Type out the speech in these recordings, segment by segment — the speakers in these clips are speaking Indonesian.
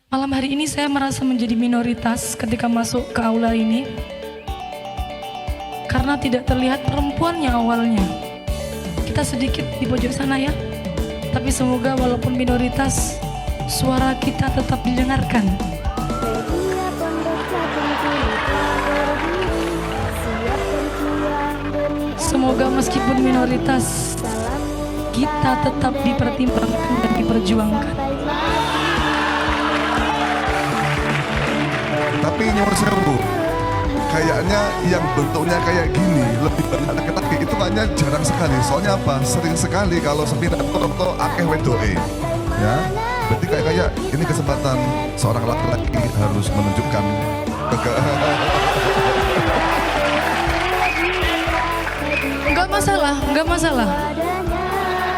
Malam hari ini saya merasa menjadi minoritas ketika masuk ke aula ini karena tidak terlihat perempuannya awalnya. Kita sedikit di pojok sana ya, tapi semoga walaupun minoritas, suara kita tetap didengarkan. Semoga meskipun minoritas, kita tetap dipertimbangkan dan diperjuangkan. Tapi nyuwun sewu, kayaknya yang bentuknya kayak gini lebih banyak laki-laki itu kayaknya jarang sekali. Soalnya apa? Sering sekali kalau seminar itu akeh wedoke. Ya, berarti kayak ini kesempatan seorang laki-laki harus menunjukkan Enggak masalah.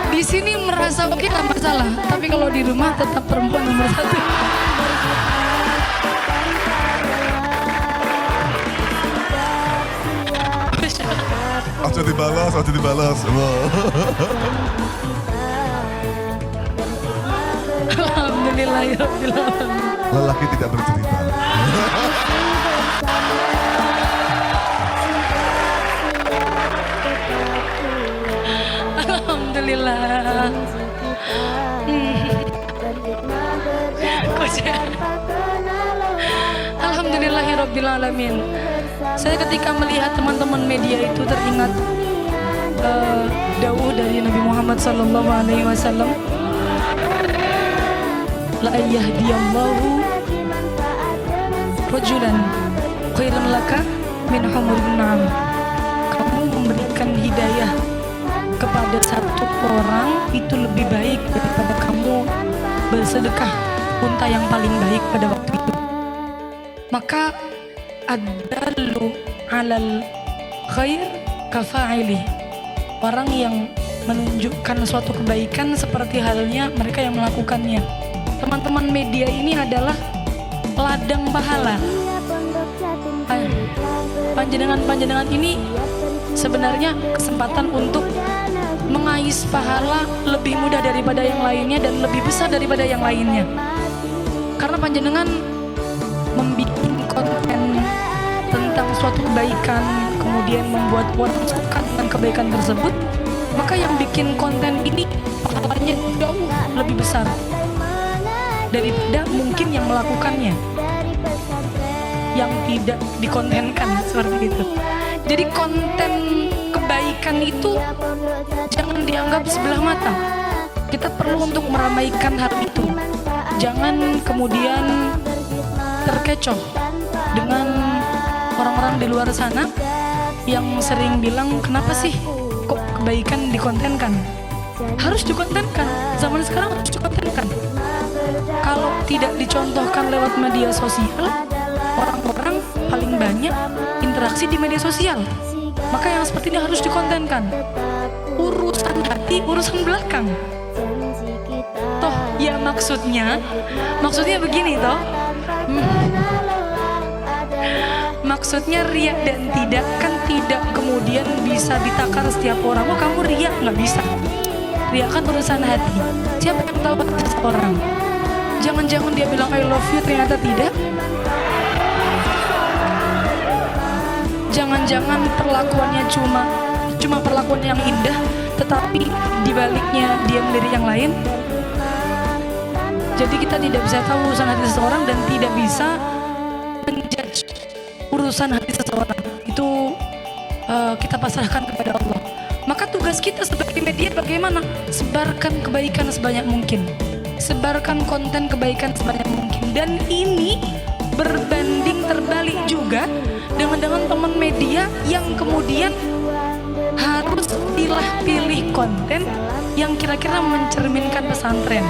Di sini merasa oke, nggak masalah. Tapi kalau di rumah tetap perempuan nomor satu. Aja dibalas. Alhamdulillah ya Rabbil alamin. Lelaki tidak bercerita. Alhamdulillah. Alhamdulillahirabbil alamin. Saya ketika melihat teman-teman media itu teringat dawuh dari Nabi Muhammad SAW, la yahdiyallahu rajulan khairan laka min humurin na'am. Kamu memberikan hidayah kepada satu orang itu lebih baik daripada kamu bersedekah unta yang paling baik pada waktu itu. Maka ad-dallu 'alal khair kafa'ili. Orang yang menunjukkan suatu kebaikan seperti halnya mereka yang melakukannya. Teman-teman media ini adalah ladang pahala. Panjenengan ini sebenarnya kesempatan untuk mengais pahala lebih mudah daripada yang lainnya dan lebih besar daripada yang lainnya. Karena panjenengan membuat konten tentang suatu kebaikan, kemudian membuat orang suka dengan kebaikan tersebut, maka yang bikin konten ini pahalanya jauh lebih besar daripada mungkin yang melakukannya, yang tidak dikontenkan seperti itu. Jadi konten kebaikan itu jangan dianggap sebelah mata. Kita perlu untuk meramaikan hal itu. Jangan kemudian terkecoh dengan orang-orang di luar sana yang sering bilang, kenapa sih kok kebaikan dikontenkan? Harus dikontenkan. Zaman sekarang harus dikontenkan. Kalau tidak dicontohkan lewat media sosial, orang-orang paling banyak interaksi di media sosial. Maka yang seperti ini harus dikontenkan. Urusan hati, urusan belakang. Toh ya maksudnya begini toh. Maksudnya riak dan tidak kan tidak kemudian bisa ditakar setiap orang. Oh kamu riak, nggak bisa. Riak kan urusan hati. Siapa yang tahu hati seorang? Jangan-jangan dia bilang I love you ternyata tidak. Jangan-jangan perlakuannya cuma perlakuan yang indah, tetapi dibaliknya dia melirik yang lain. Jadi kita tidak bisa tahu urusan hati seseorang dan tidak bisa menjudge urusan hati seseorang. Itu kita pasrahkan kepada Allah. Maka tugas kita sebagai media bagaimana? Sebarkan kebaikan sebanyak mungkin. Sebarkan konten kebaikan sebanyak mungkin. Dan ini berbanding terbalik juga dengan teman media yang kemudian harus pilih konten yang kira-kira mencerminkan pesantren.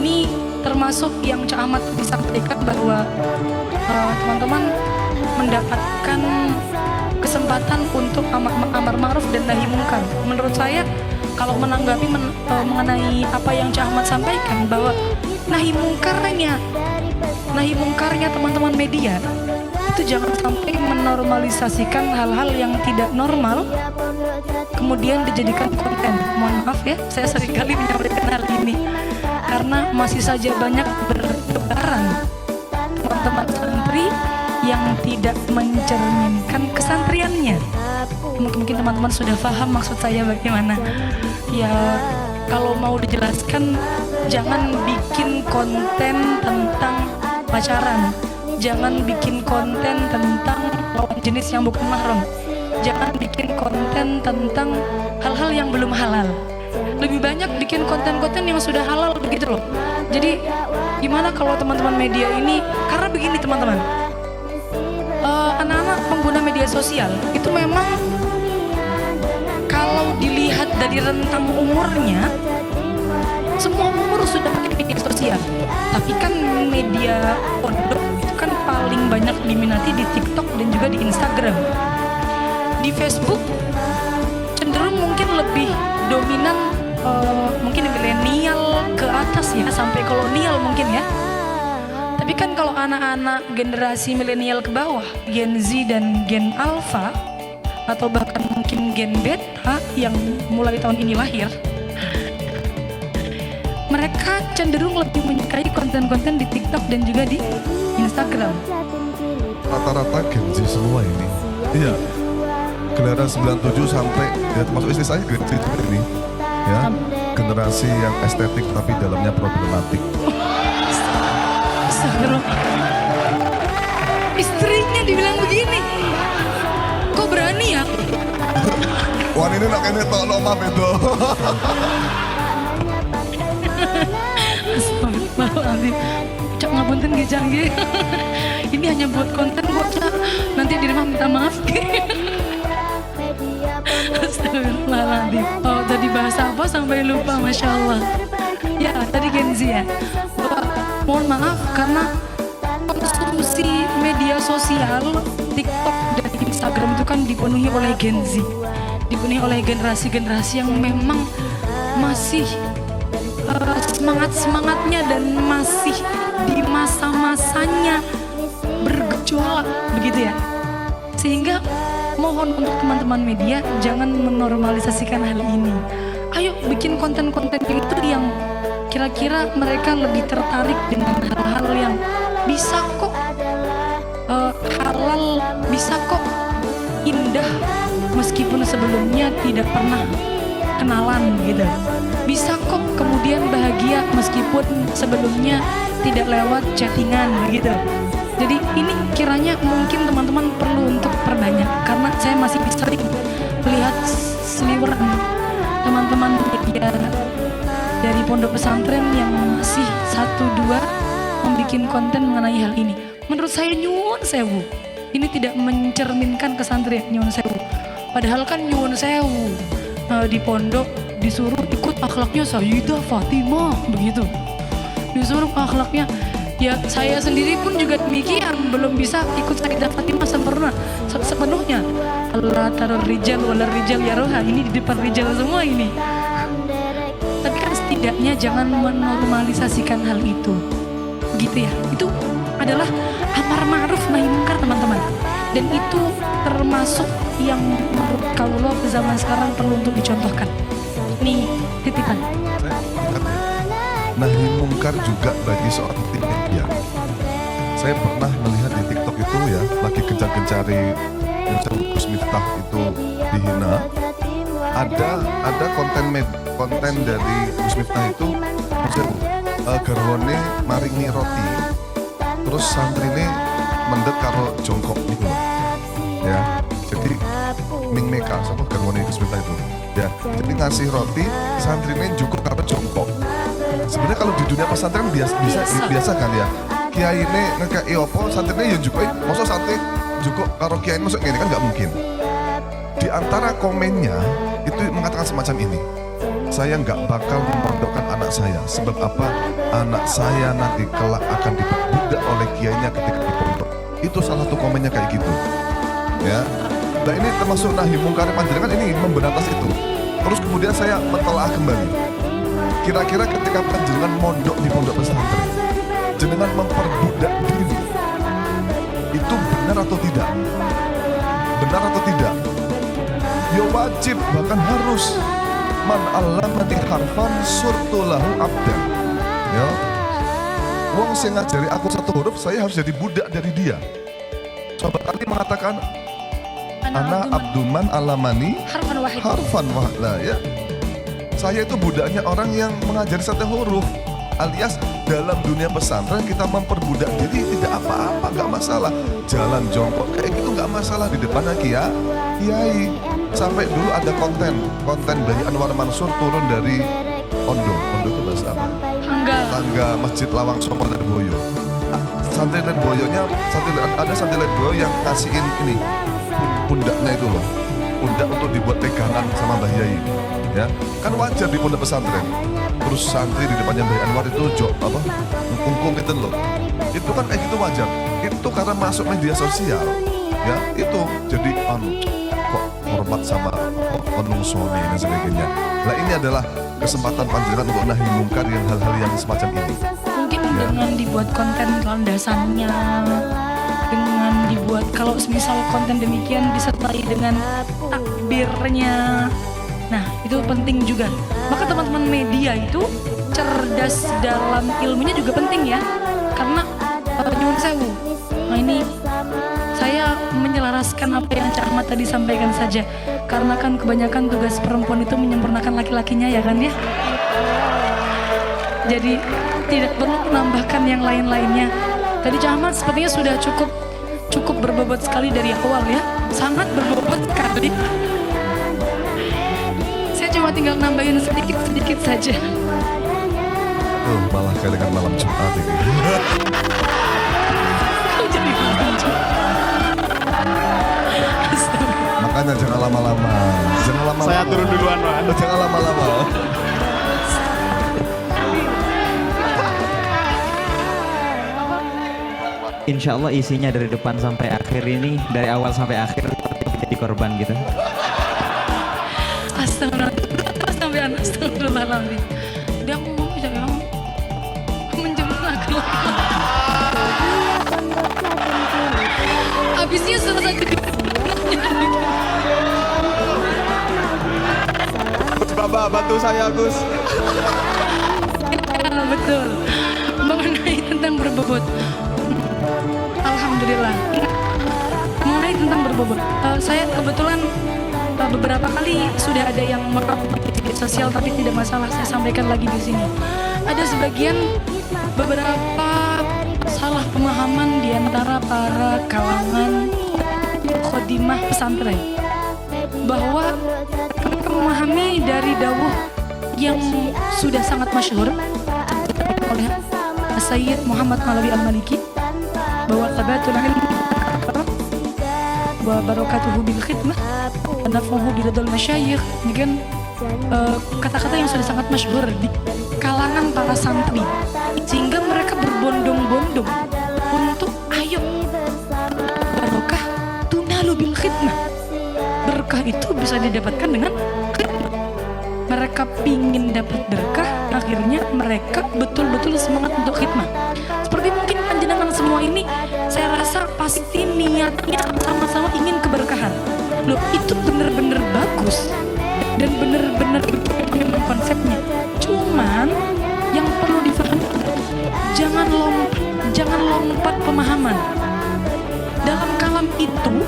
Ini termasuk yang Cak Ahmad disampaikan bahwa teman-teman mendapatkan kesempatan untuk amar ma'ruf dan nahi mungkar. Menurut saya kalau menanggapi mengenai apa yang Cak Ahmad sampaikan, bahwa nahi mungkarnya teman-teman media itu jangan sampai menormalisasikan hal-hal yang tidak normal kemudian dijadikan konten. Mohon maaf ya, saya seringkali menyampaikan hal ini karena masih saja banyak bertebaran teman-teman santri yang tidak mencerminkan kesantriannya. Mungkin teman-teman sudah paham maksud saya bagaimana. Ya, kalau mau dijelaskan, jangan bikin konten tentang pacaran, jangan bikin konten tentang lawan jenis yang bukan mahram, jangan bikin konten tentang hal-hal yang belum halal. Lebih banyak bikin konten-konten yang sudah halal begitu loh. Jadi gimana kalau teman-teman media ini, karena begini teman-teman, anak-anak pengguna media sosial itu memang kalau dilihat dari rentang umurnya, semua umur sudah pakai media sosial. Tapi kan media pondok itu kan paling banyak diminati di TikTok dan juga di Instagram. Di Facebook cenderung mungkin lebih dominan, mungkin milenial ke atas ya, sampai kolonial mungkin ya. Tapi kan kalau anak-anak generasi milenial ke bawah, Gen Z dan Gen Alpha, atau bahkan mungkin Gen Beta yang mulai tahun ini lahir, mereka cenderung lebih menyukai konten-konten di TikTok dan juga di Instagram. Rata-rata Gen Z semua ini. Iya. Generasi 97 sampai, ya termasuk istri saya Gen Z juga ini. Ya, generasi yang estetik tapi dalamnya problematik. Istrinya dibilang begini, kok berani ya? Wah ini nak ini tok lo mah bedo. Astagfirullahaladzim, Cak ngapunten nggih Cak nggih. Ini hanya buat konten kok Cak, nanti di rumah minta maaf. Astagfirullahaladzim. Oh tadi bahasa apa sampai lupa, Masya Allah. Ya tadi Gen Z ya. Mohon maaf karena konsumsi media sosial TikTok dan Instagram itu kan dipenuhi oleh Gen Z, dipenuhi oleh generasi-generasi yang memang masih semangat-semangatnya dan masih di masa-masanya bergejolak begitu ya. Sehingga mohon untuk teman-teman media jangan menormalisasikan hal ini. Ayo bikin konten-konten itu yang kira-kira mereka lebih tertarik dengan hal-hal yang bisa kok halal, bisa kok indah meskipun sebelumnya tidak pernah kenalan gitu. Bisa kok kemudian bahagia meskipun sebelumnya tidak lewat chattingan gitu. Jadi ini kiranya mungkin teman-teman perlu untuk perbanyak, karena saya masih sering melihat seliweran teman-teman media dari pondok pesantren yang masih 1-2 membuat konten mengenai hal ini. Menurut saya nyuwun sewu, ini tidak mencerminkan kesantrian, nyuwun sewu. Padahal kan nyuwun sewu di pondok disuruh ikut akhlaknya Sayyidah Fatimah begitu, disuruh akhlaknya. Ya saya sendiri pun juga demikian, belum bisa ikut Sayyidah Fatimah sempurna sepenuhnya. Allah taruh rijal walar rijal ya roha, ini di depan rijal semua ini. Tapi kan setidaknya jangan menormalisasikan hal itu, begitu ya. Itu adalah amar ma'ruf nahi mungkar teman-teman, dan itu termasuk yang menurut kaulah zaman sekarang perlu untuk dicontohkan. Ini titipan. Nahi mungkar juga bagi seorang tim media. Saya pernah melihat di TikTok itu ya, lagi gencar-gencari yang Gus Miftah itu dihina. Ada konten dari Gus Miftah itu garwane maringi roti, terus santrine mendet karo jongkok gitu loh. Ya, jadi Ming Meka sama garwane Gus Miftah itu. Ya, jadi ngasih roti, santrine cukup karo jongkok. Sebenarnya kalau di dunia pesantren biasa kan ya. Kiai ini ngekei opo, santrine ya juga. Masa santri cukup karo kiai masuk ini kan nggak mungkin. Di antara komennya itu mengatakan semacam ini. Saya nggak bakal memondokkan anak saya. Sebab apa? Anak saya nanti kelak akan diperbudak oleh kiainya ketika di pondok. Itu salah satu komennya kayak gitu. Ya. Nah ini termasuk nahi mungkar panjenengan ini memberantas itu. Terus kemudian saya mentelaah kembali. Kira-kira ketika panjenengan mondok di pondok pesantren, jenengan memperbudak diri, itu benar atau tidak? Benar atau tidak? Ya wajib, bahkan harus. Man allamani harfan surtu lahu abdan. Ya. Wong sing ngajari aku satu huruf, saya harus jadi budak dari dia. Coba kali mengatakan Ana abduman alamani harfan wahid. harfan wahla ya. Saya itu budaknya orang yang mengajari satu huruf. Alias dalam dunia pesantren kita memperbudak diri tidak apa-apa, nggak masalah. Jalan jongkok kayak gitu nggak masalah di depan kiai. Sampai dulu ada konten Bayi Anwar Mansur turun dari Ondo itu bahasa apa? Tangga Masjid Lawang Songo dan Boyo. Santri dan Boyonya, ada santri dan Boyo yang ngasihin ini pundaknya itu loh, pundak untuk dibuat pegangan sama Mbah Yai. Ya, kan wajar di pondok pesantren. Terus santri di depannya Mbah Anwar itu kungkung gitu loh. Itu kan kayak gitu wajar. Itu karena masuk media sosial. Ya, itu jadi kok hormat sama menungsoni dan sebagainya. Nah ini adalah kesempatan panjenengan untuk nahi mungkar yang hal-hal yang semacam ini. Mungkin dengan dibuat konten landasannya, dengan dibuat kalau misal konten demikian disertai dengan takbirnya. Nah itu penting juga. Maka teman-teman media itu cerdas dalam ilmunya juga penting ya. Karena nyuwun sewu. Nah ini saya menyelaraskan apa yang Cak Ahmad tadi sampaikan saja. Karena kan kebanyakan tugas perempuan itu menyempurnakan laki-lakinya ya kan ya. Jadi tidak perlu menambahkan yang lain-lainnya. Tadi Cak Ahmad sepertinya sudah cukup berbobot sekali dari awal ya. Sangat berbobot sekali. Saya cuma tinggal nambahin sedikit saja. Malah kayak dengan malam Jumat ini. Jadi Makanya jangan lama-lama. Saya turun duluan, Pak. Jangan lama-lama. Insya Allah isinya dari depan sampai akhir ini, dari awal sampai akhir jadi korban gitu. Astagfirullahaladzim. Dia ngomong jadi menjemur habisnya selesai. Bapak bantu saya, Gus. Betul. Mengenai tentang berbobot. Alhamdulillah. Mengenai tentang berbobot. Saya kebetulan beberapa kali sudah ada yang merekam di sosial, tapi tidak masalah, saya sampaikan lagi di sini. Ada sebagian beberapa salah pemahaman di antara para kalangan khodimah pesantren bahwa mereka memahami dari dawuh yang sudah sangat masyhur oleh Sayyid Muhammad Malawi Al-Maliki bahwa tabatul ilmi wa barakatuhu bil khidmah wa nafuhu biridal masyayikh. Ini kan kata-kata yang sudah sangat masyhur di kalangan para santri, sehingga mereka berbondong-bondong untuk ayo barokah tunalu bil khidmah. Berkah itu bisa didapatkan dengan khidmah. Mereka pingin dapat berkah, akhirnya mereka betul-betul semangat untuk khidmah. Seperti mungkin panjenengan semua ini, saya rasa pasti niatnya sama-sama ingin keberkahan. Loh, itu bener-bener bagus dan bener-bener memang konsepnya. Cuman yang perlu difahami, jangan lompat pemahaman. Dalam kalam itu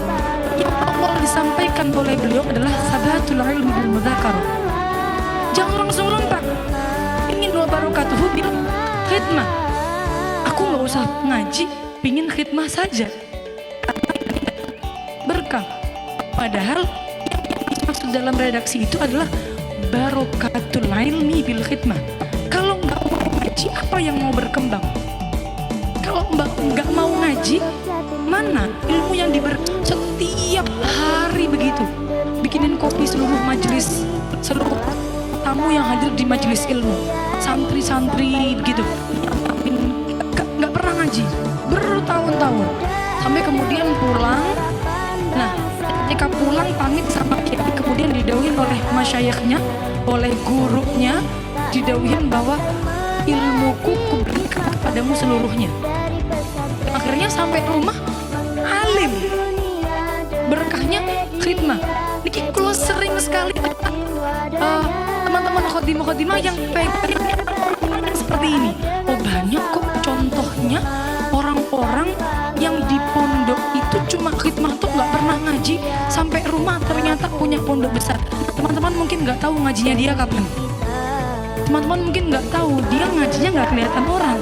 yang awal disampaikan oleh beliau adalah sabatul ilmi bil mudzakarah. Jangan langsung lompat. Ingin wa barakatuhu bil khidmah. Aku nggak usah ngaji, pingin khidmah saja. Berkah. Padahal maksud dalam redaksi itu adalah barokatul ilmi bil khidmah. Kalau nggak mau ngaji, apa yang mau berkembang? Kalau nggak mau ngaji, mana ilmu yang setiap hari begitu? Bikinin kopi seluruh majelis, seluruh tamu yang hadir di majelis ilmu, santri-santri begitu, nggak pernah ngaji bertahun-tahun, sampai kemudian pulang. Nah, ketika pulang pamit sama kiai, kemudian didauhin oleh masyayikhnya, oleh gurunya, didauhin bahwa ilmuku kuberikan kepadamu seluruhnya. Akhirnya sampai rumah alim, berkahnya khidmah. Niki kalau sering sekali teman-teman khotimah yang pengen seperti ini. Oh banyak kok contohnya orang-orang yang di pondok itu cuma khidmah tuh nggak pernah ngaji sampai rumah ternyata punya pondok besar. Teman-teman mungkin nggak tahu ngajinya dia kapan. Teman-teman mungkin nggak tahu dia ngajinya nggak kelihatan orang.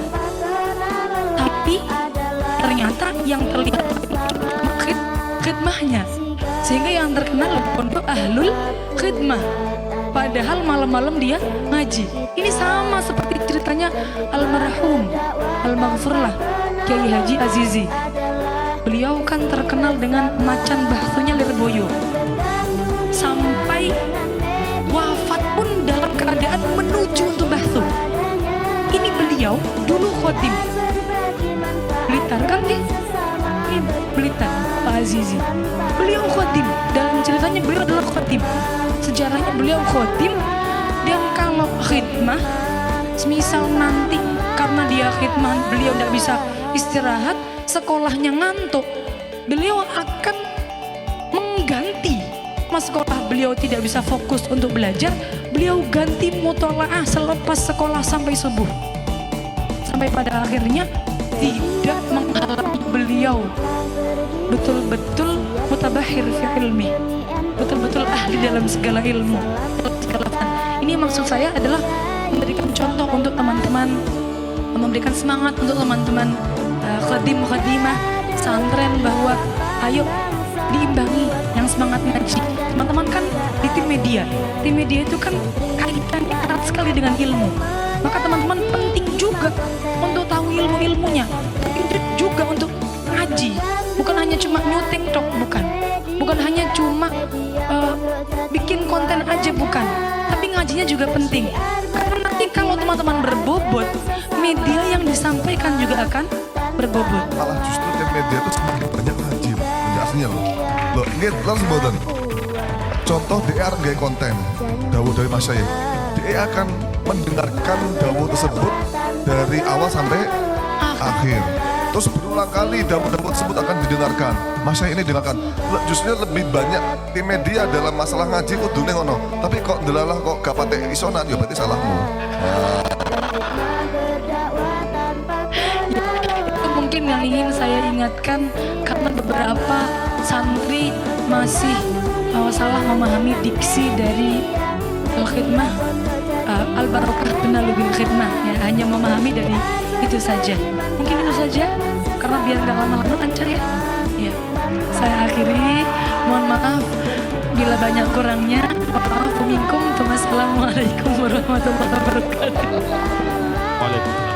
Tapi ternyata yang terlihat khidmahnya. Sehingga yang terkenal pondok Ahlul Khidmah. Padahal malam-malam dia ngaji. Ini sama seperti ceritanya almarhum almaghfurlah Kiai Haji Azizi. Beliau kan terkenal dengan macan bahsunya Lirboyo. Sampai wafat pun dalam keadaan menuju untuk bahsu. Ini beliau dulu khotim. Blitar kan nih? Ini Blitar Pak Azizi. Beliau khotim. Dalam ceritanya beliau adalah khotim. Sejarahnya beliau khotim. Dan kalau khidmah, semisal nanti karena dia khidmah beliau tidak bisa istirahat, sekolahnya ngantuk, beliau akan mengganti. Mas sekolah beliau tidak bisa fokus untuk belajar, beliau ganti mutolaah selepas sekolah sampai subuh. Sampai pada akhirnya tidak menghalangi beliau betul-betul mutabahir fi ilmi, betul-betul ahli dalam segala ilmu, segala fan. Ini maksud saya adalah memberikan contoh untuk teman-teman, memberikan semangat untuk teman-teman khadim-khadimah santren bahwa ayo diimbangi yang semangat ngaji. Teman-teman kan di tim media itu kan kaitannya erat sekali dengan ilmu. Maka teman-teman penting juga untuk tahu ilmu-ilmunya, penting juga untuk ngaji. Bukan hanya cuma nyuting tok, bukan hanya cuma bikin konten aja, bukan. Tapi ngajinya juga penting. Karena nanti kalau teman-teman berbobot, media yang disampaikan juga akan berbobot. Malah justru tim media itu semakin banyak ngaji, penjelasannya loh. Ini langsung boten. Contoh DA nggak konten, dawuh dari Mas Syekh. DA akan mendengarkan dawuh tersebut dari awal sampai akhir. Terus berulang kali dawuh-dawuh tersebut akan didengarkan. Mas Syekh ini dengarkan. Justru lebih banyak tim media dalam masalah ngaji kok dunia ngono. Tapi kok delalah kok gak patek isonan, ya berarti salahmu. Itu mungkin yang ingin saya ingatkan karena beberapa santri masih salah memahami diksi dari Al-Khidmah, Al-Barakah Benalubil Khidmah, ya, hanya memahami dari itu saja. Mungkin itu saja karena biar gak lama-lama lancar ya. Ya, saya akhiri. Mohon maaf bila banyak kurangnya. Assalamualaikum warahmatullahi wabarakatuh. Waalaikumsalam.